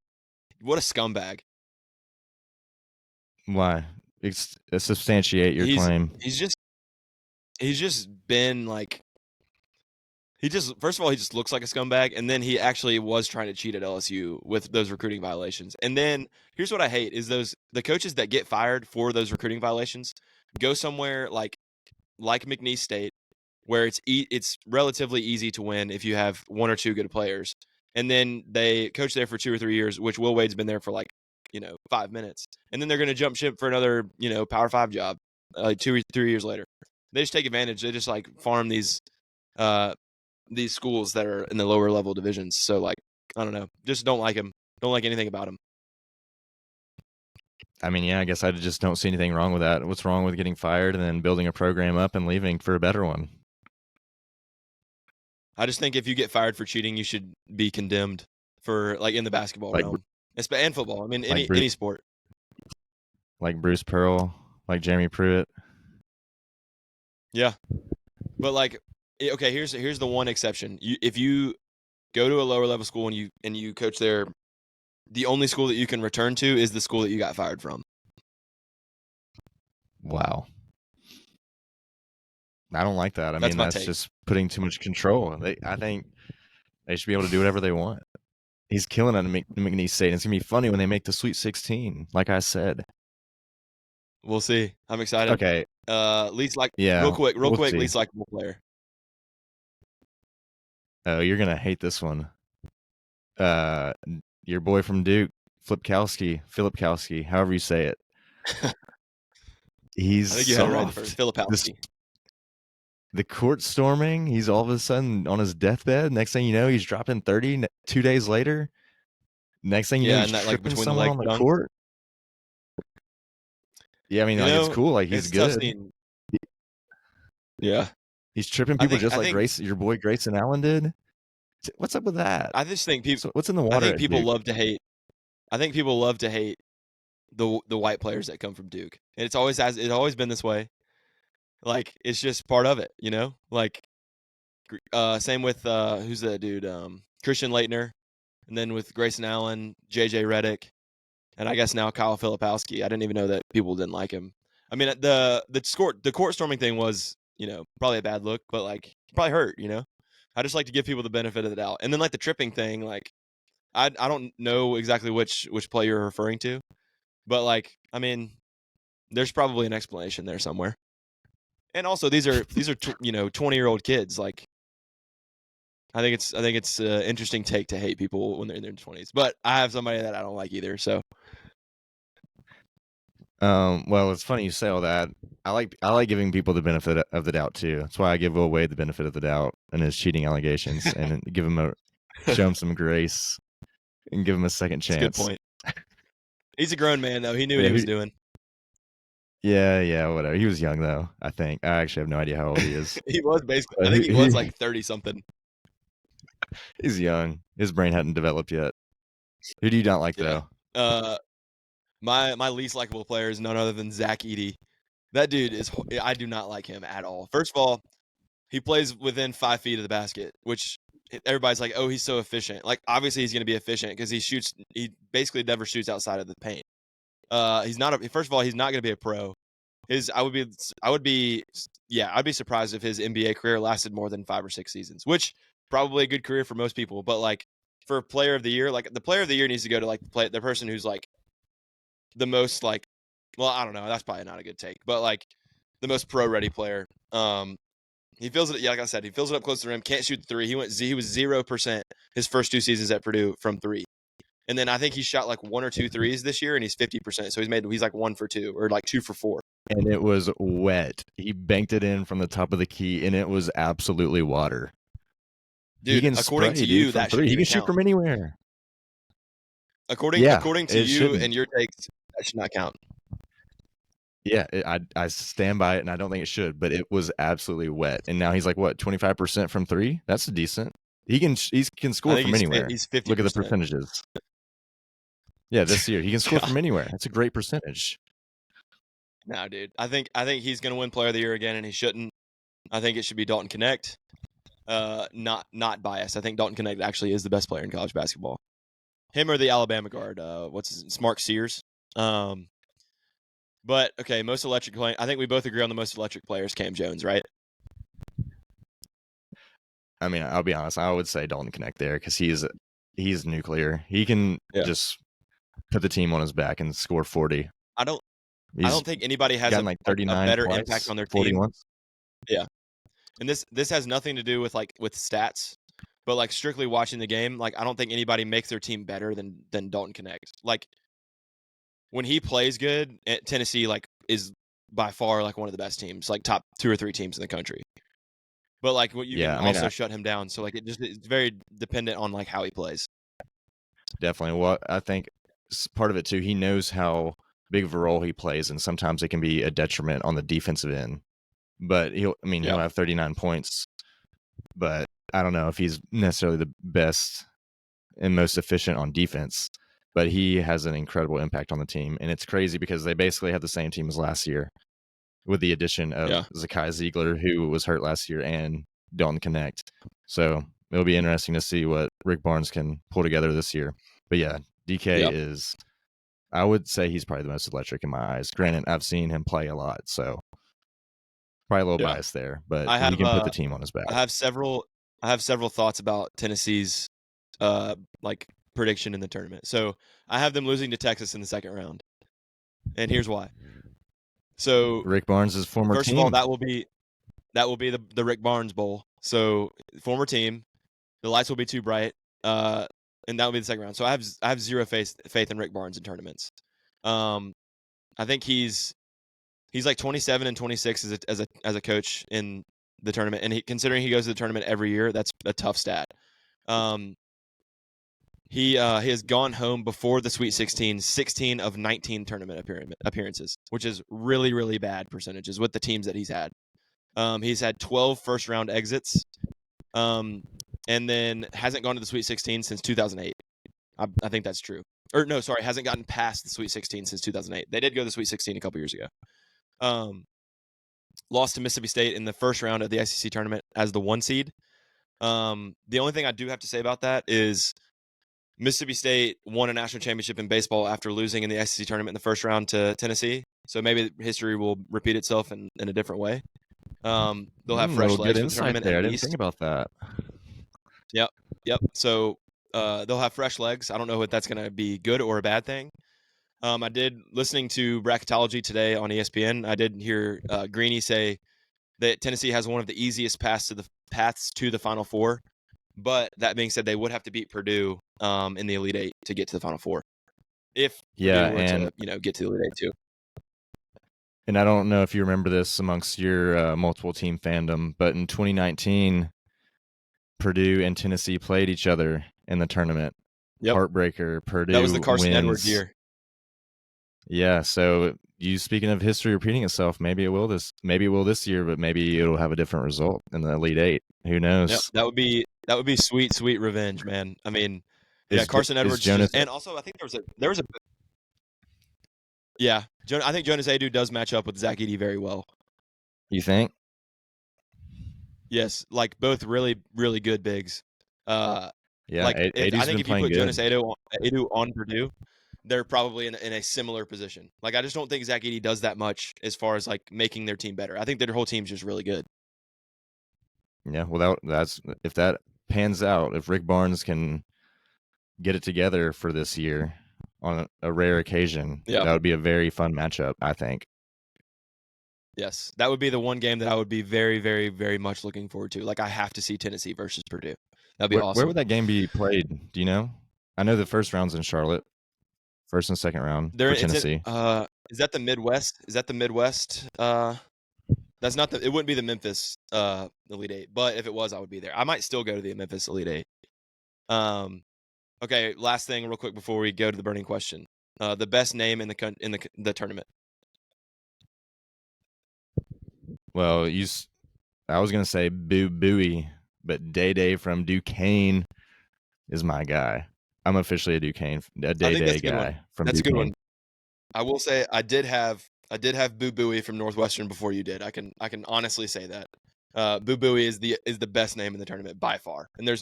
What a scumbag. Why? Substantiate your claim. He's just been like, first of all, he just looks like a scumbag, and then he actually was trying to cheat at LSU with those recruiting violations. And then here's what I hate is the coaches that get fired for those recruiting violations go somewhere like McNeese State, where it's relatively easy to win if you have one or two good players. And then they coach there for 2 or 3 years, which Will Wade's been there for 5 minutes. And then they're going to jump ship for another, Power 5 job 2 or 3 years later. They just take advantage. They just farm these schools that are in the lower level divisions. So I don't know, just don't like him. Don't like anything about him. I mean, yeah, I guess I just don't see anything wrong with that. What's wrong with getting fired and then building a program up and leaving for a better one? I just think if you get fired for cheating, you should be condemned for like in the basketball Like realm, and football. I mean, like any sport. Bruce Pearl, like Jeremy Pruitt. Yeah, but like, okay, here's the one exception. If you go to a lower level school and you coach there, the only school that you can return to is the school that you got fired from. Wow. I don't like that. I That's mean, my that's take. just putting too much control. I think they should be able to do whatever they want. He's killing it at McNeese State. It's gonna be funny when they make the Sweet 16. Like I said. We'll see. I'm excited. Okay. Least like Yeah. real We'll quick, see. least likable player. Oh, you're gonna hate this one. Your boy from Duke, Filipkowski, however you say it. He's I think you had it right soft. first. Filipowski. The court storming, he's all of a sudden on his deathbed. Next thing you know, he's dropping 30 2 days later. Next thing you know, Yeah, he's and that like tripping between the someone legs on the dunk. court. Yeah, I mean, like, it's cool. Like, he's It's tough good. seeing. Yeah, He's tripping people just I like think your boy Grayson Allen did. What's up with that? I just think people. So what's in the I water think at people Duke? love to hate. I think people love to hate the white players that come from Duke. And it's always been this way. Like it's just part of it, you know? Like same with who's that dude? Christian Leitner, and then with Grayson Allen, JJ Redick, and I guess now Kyle Filipowski. I didn't even know that people didn't like him. I mean the court storming thing was, you know, probably a bad look, but like probably hurt, you know? I just like to give people the benefit of the doubt. And then like the tripping thing, like I don't know exactly which play you're referring to, but like I mean, there's probably an explanation there somewhere. And also these are 20-year-old kids. Like I think it's an interesting take to hate people when they're in their 20s. But I have somebody that I don't like either. So Well, it's funny you say all that. I like giving people the benefit of the doubt too. That's why I give Will Wade the benefit of the doubt and his cheating allegations, and show him some grace and give him a second it's a good chance. point. He's a grown man though. He knew what Yeah, he was doing. yeah, whatever. He was young though. I think I actually have no idea how old he is. He was basically. But I think he was like 30 something. he's young. His brain hadn't developed yet. Who do you not like Yeah. though? My least likable player is none other than Zach Edey. That dude is. I do not like him at all. First of all, he plays within 5 feet of the basket, which everybody's like, oh, he's so efficient. Like, obviously, he's going to be efficient because he basically never shoots outside of the paint. He's not. First of all, he's not going to be a pro. I'd be surprised if his NBA career lasted more than 5 or 6 seasons, which probably a good career for most people. But like for player of the year, like the player of the year needs to go to like the person who's like the most like, well, I don't know. That's probably not a good take, but like the most pro ready player. He fills it. Yeah, like I said, he fills it up close to the rim. Can't shoot the three. He was 0% his first 2 seasons at Purdue from three, and then I think he shot like 1 or 2 threes this year, and he's 50%. So he's like 1 for 2 or like 2 for 4. And it was wet. He banked it in from the top of the key, and it was absolutely water. Dude, he can according spray, to you, dude, from that three. shouldn't He can even shoot count. from anywhere. According to you shouldn't. and your takes, that should not count. Yeah, I stand by it, and I don't think it should. But it was absolutely wet, and now he's like what 25% from three. That's decent. He can score I think from anywhere. he's 50%. Look at the percentages. Yeah, this year he can score from anywhere. That's a great percentage. No, dude. I think he's gonna win Player of the Year again, and he shouldn't. I think it should be Dalton Connect. Not biased. I think Dalton Connect actually is the best player in college basketball. Him or the Alabama guard. Mark Sears. But okay, most electric player. I think we both agree on the most electric player is Cam Jones, right? I mean, I'll be honest. I would say Dalton Connect there because he's nuclear. He can just put the team on his back and score 40. I don't think anybody has like 39 a better twice, impact on their 40 team. once. Yeah, and this has nothing to do with stats, but like strictly watching the game. Like I don't think anybody makes their team better than Dalton Connect. Like when he plays good, Tennessee like is by far like one of the best teams, like top 2 or 3 teams in the country. But like what you can also shut him down. So like it's very dependent on like how he plays. Definitely. Well, I think part of it too, he knows how big of a role he plays, and sometimes it can be a detriment on the defensive end. But he'll Yeah. have 39 points, but I don't know if he's necessarily the best and most efficient on defense. But he has an incredible impact on the team, and it's crazy because they basically have the same team as last year, with the addition of Yeah. Zakai Ziegler, who was hurt last year, and Dalton Connect. So it'll be interesting to see what Rick Barnes can pull together this year. But yeah, DK Yeah. is, I would say he's probably the most electric in my eyes. Granted, I've seen him play a lot, so probably a little Yeah. biased there, but I he have can put the team on his back. I have several thoughts about Tennessee's like prediction in the tournament. So I have them losing to Texas in the second round. And here's why. So Rick Barnes' former first of all, team. that will be the Rick Barnes Bowl. So former team, the lights will be too bright, and that will be the second round. So I have zero faith in Rick Barnes in tournaments. I think he's like 27 and 26 as a coach in the tournament, and considering he goes to the tournament every year, that's a tough stat. He has gone home before the Sweet 16, 16 of 19 tournament appearances, which is really, really bad percentages with the teams that he's had. He's had 12 first round exits, and then hasn't gone to the Sweet 16 since 2008. I think that's true. Or no, sorry, hasn't gotten past the Sweet 16 since 2008. They did go to the Sweet 16 a couple years ago. Lost to Mississippi State in the first round of the SEC tournament as the 1 seed. The only thing I do have to say about that is Mississippi State won a national championship in baseball after losing in the SEC tournament in the first round to Tennessee. So maybe history will repeat itself in a different way. They'll have fresh Little good legs for the insight tournament there. at I didn't least. think about that. Yep. So they'll have fresh legs. I don't know if that's going to be good or a bad thing. I did, listening to Bracketology today on ESPN, I did hear Greeny say that Tennessee has one of the easiest paths to the Final Four. But that being said, they would have to beat Purdue in the Elite Eight to get to the Final Four. If Yeah, Purdue were and to get to the Elite Eight too. I don't know if you remember this amongst your multiple team fandom, but in 2019, Purdue and Tennessee played each other in the tournament. Yep, Heartbreaker. that was the Purdue Carson Edwards wins. year. Yeah, so you speaking of history repeating itself, maybe it will this year, but maybe it'll have a different result in the Elite Eight. Who knows? Yep, that would be sweet revenge, man. I mean, yeah, Carson Is Edwards Jonas? and also I think there was a yeah. I think Jonas Adu does match up with Zach Edey very well. You think? Yes, like both really, really good bigs. Yeah, Like I think been if you playing put good. Jonas Adu on Purdue, they're probably in a similar position. Like I just don't think Zach Edey does that much as far as like making their team better. I think their whole team's just really good. Yeah, well, that's if that pans out, if Rick Barnes can get it together for this year on a rare occasion, Yeah. that would be a very fun matchup, I think. Yes, that would be the one game that I would be very, very, very much looking forward to. Like I have to see Tennessee versus Purdue. That'd be Where awesome. would that game be played? Do you know? I know the first round's in Charlotte, first and second round for Tennessee. Is that the Midwest? Is that the Midwest? That's not it wouldn't be the Memphis Elite Eight, but if it was, I would be there. I might still go to the Memphis Elite Eight. Okay, last thing, real quick before we go to the burning question. The best name in the tournament. Well, I was gonna say Boo Booey, but Day Day from Duquesne is my guy. I'm officially a Day Day guy from That's a good Duquesne. one. I will say I did have Boo Booey from Northwestern before you did. I can honestly say that. Boo Booey is the best name in the tournament by far, and there's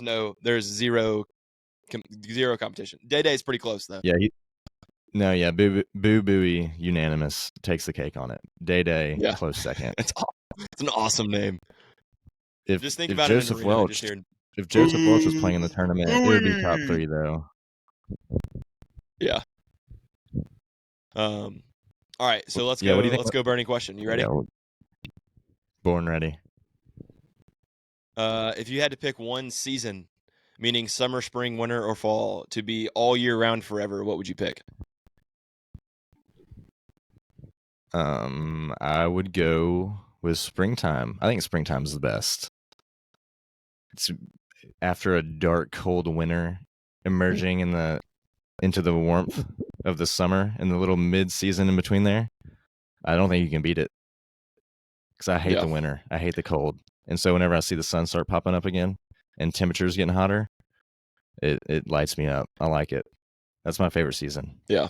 zero competition. Day Day is pretty close though. Yeah, Boo Booey unanimous takes the cake on it. Day Day close second. It's an awesome name. Just think about Joseph it in Reno, Welch. If Joseph Welch was playing in the tournament, it would be top 3 though. Yeah. All right, so let's go. Let's go. Burning question. You ready? Yeah, born ready. If you had to pick one season, meaning summer, spring, winter, or fall, to be all year round forever, what would you pick? I would go with springtime. I think springtime is the best. It's after a dark, cold winter, emerging into the warmth of the summer and the little mid-season in between there, I don't think you can beat it. Because I hate the winter. I hate the cold. And so whenever I see the sun start popping up again and temperatures getting hotter, it lights me up. I like it. That's my favorite season. Yeah.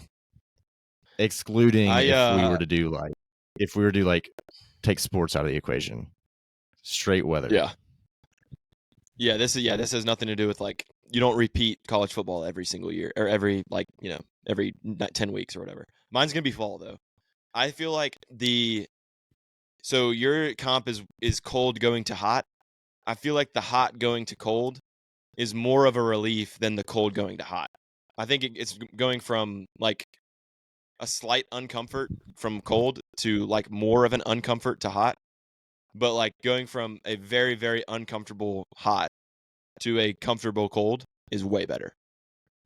Excluding if we were to do like take sports out of the equation. Straight weather. Yeah. Yeah, this has nothing to do with like you don't repeat college football every single year or every every 10 weeks or whatever. Mine's going to be fall though. I feel like so your comp is cold going to hot. I feel like the hot going to cold is more of a relief than the cold going to hot. I think it's going from like a slight uncomfort from cold to like more of an uncomfort to hot. But like going from a very, very uncomfortable hot to a comfortable cold is way better.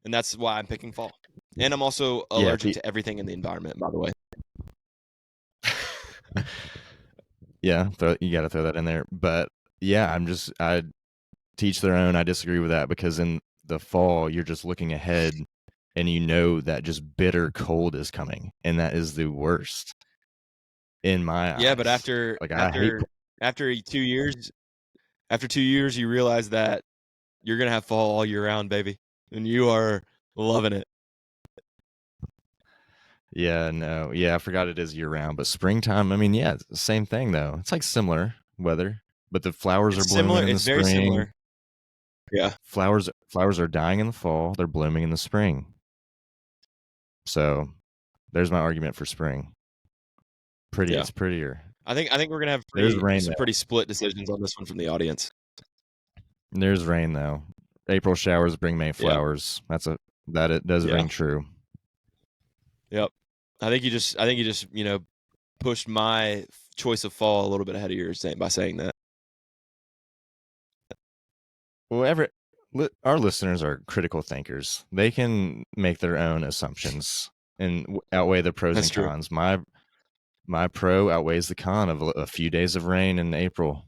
And that's why I'm picking fall. And I'm also allergic to everything in the environment, by the way. Yeah, you got to throw that in there. But yeah, I teach their own. I disagree with that because in the fall, you're just looking ahead and you know that just bitter cold is coming. And that is the worst in my eyes. Yeah, but after 2 years, you realize that you're going to have fall all year round, baby. And you are loving it. Yeah, no. Yeah, I forgot it is year round. But springtime, I mean, yeah, it's the same thing, though. It's like similar weather, but the flowers are blooming in the spring. It's very similar. Yeah. Flowers are dying in the fall. They're blooming in the spring. So there's my argument for spring. It's prettier. I think we're gonna have some pretty split decisions on this one from the audience. There's rain though. April showers bring May flowers. Yeah. It does ring true. Yep. I think you just pushed my choice of fall a little bit ahead of yours by saying that. Well, our listeners are critical thinkers. They can make their own assumptions and outweigh the pros and cons. My pro outweighs the con of a few days of rain in April.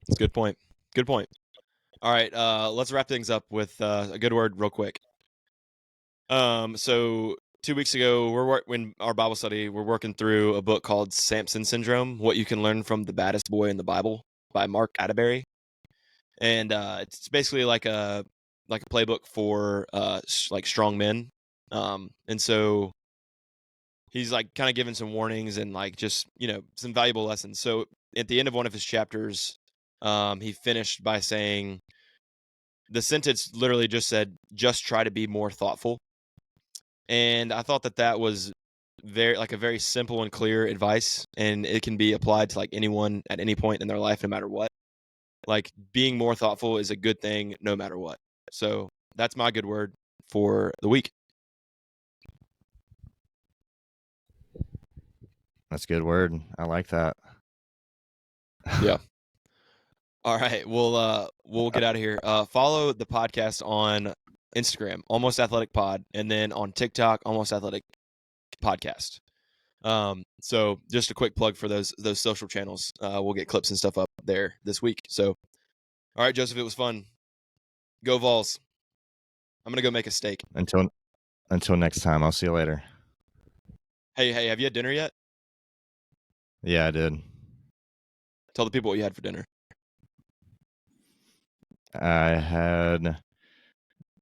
That's a good point. Good point. All right, let's wrap things up with a good word real quick. So 2 weeks ago, in our Bible study, we're working through a book called Samson Syndrome: What You Can Learn from the Baddest Boy in the Bible by Mark Atterbury. And it's basically like a playbook for like strong men. And so he's like kind of giving some warnings and like just some valuable lessons. So at the end of one of his chapters, he finished by saying the sentence literally just said, "Just try to be more thoughtful." And I thought that was a very simple and clear advice, and it can be applied to like anyone at any point in their life, no matter what. Like being more thoughtful is a good thing no matter what. So that's my good word for the week. That's a good word. I like that. Yeah. All right. We'll get out of here. Follow the podcast on Instagram, Almost Athletic Pod, and then on TikTok, Almost Athletic Podcast. So just a quick plug for those social channels. We'll get clips and stuff up there this week. So, all right, Joseph, it was fun. Go Vols. I'm gonna go make a steak. Until next time, I'll see you later. Hey, have you had dinner yet? Yeah, I did. Tell the people what you had for dinner. I had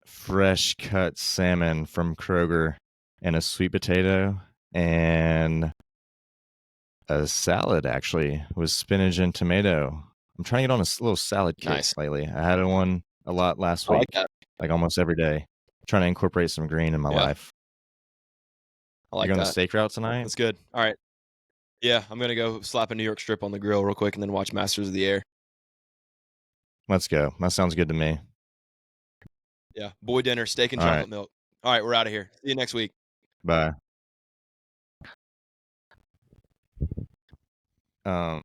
fresh cut salmon from Kroger and a sweet potato and a salad, actually, with spinach and tomato. I'm trying to get on a little salad kick lately. I had one a lot last week, like almost every day. Trying to incorporate some green in my life. I like You're going the steak route tonight? That's good. All right. Yeah, I'm going to go slap a New York strip on the grill real quick and then watch Masters of the Air. Let's go. That sounds good to me. Yeah, boy dinner, steak and chocolate milk. All right, we're out of here. See you next week. Bye.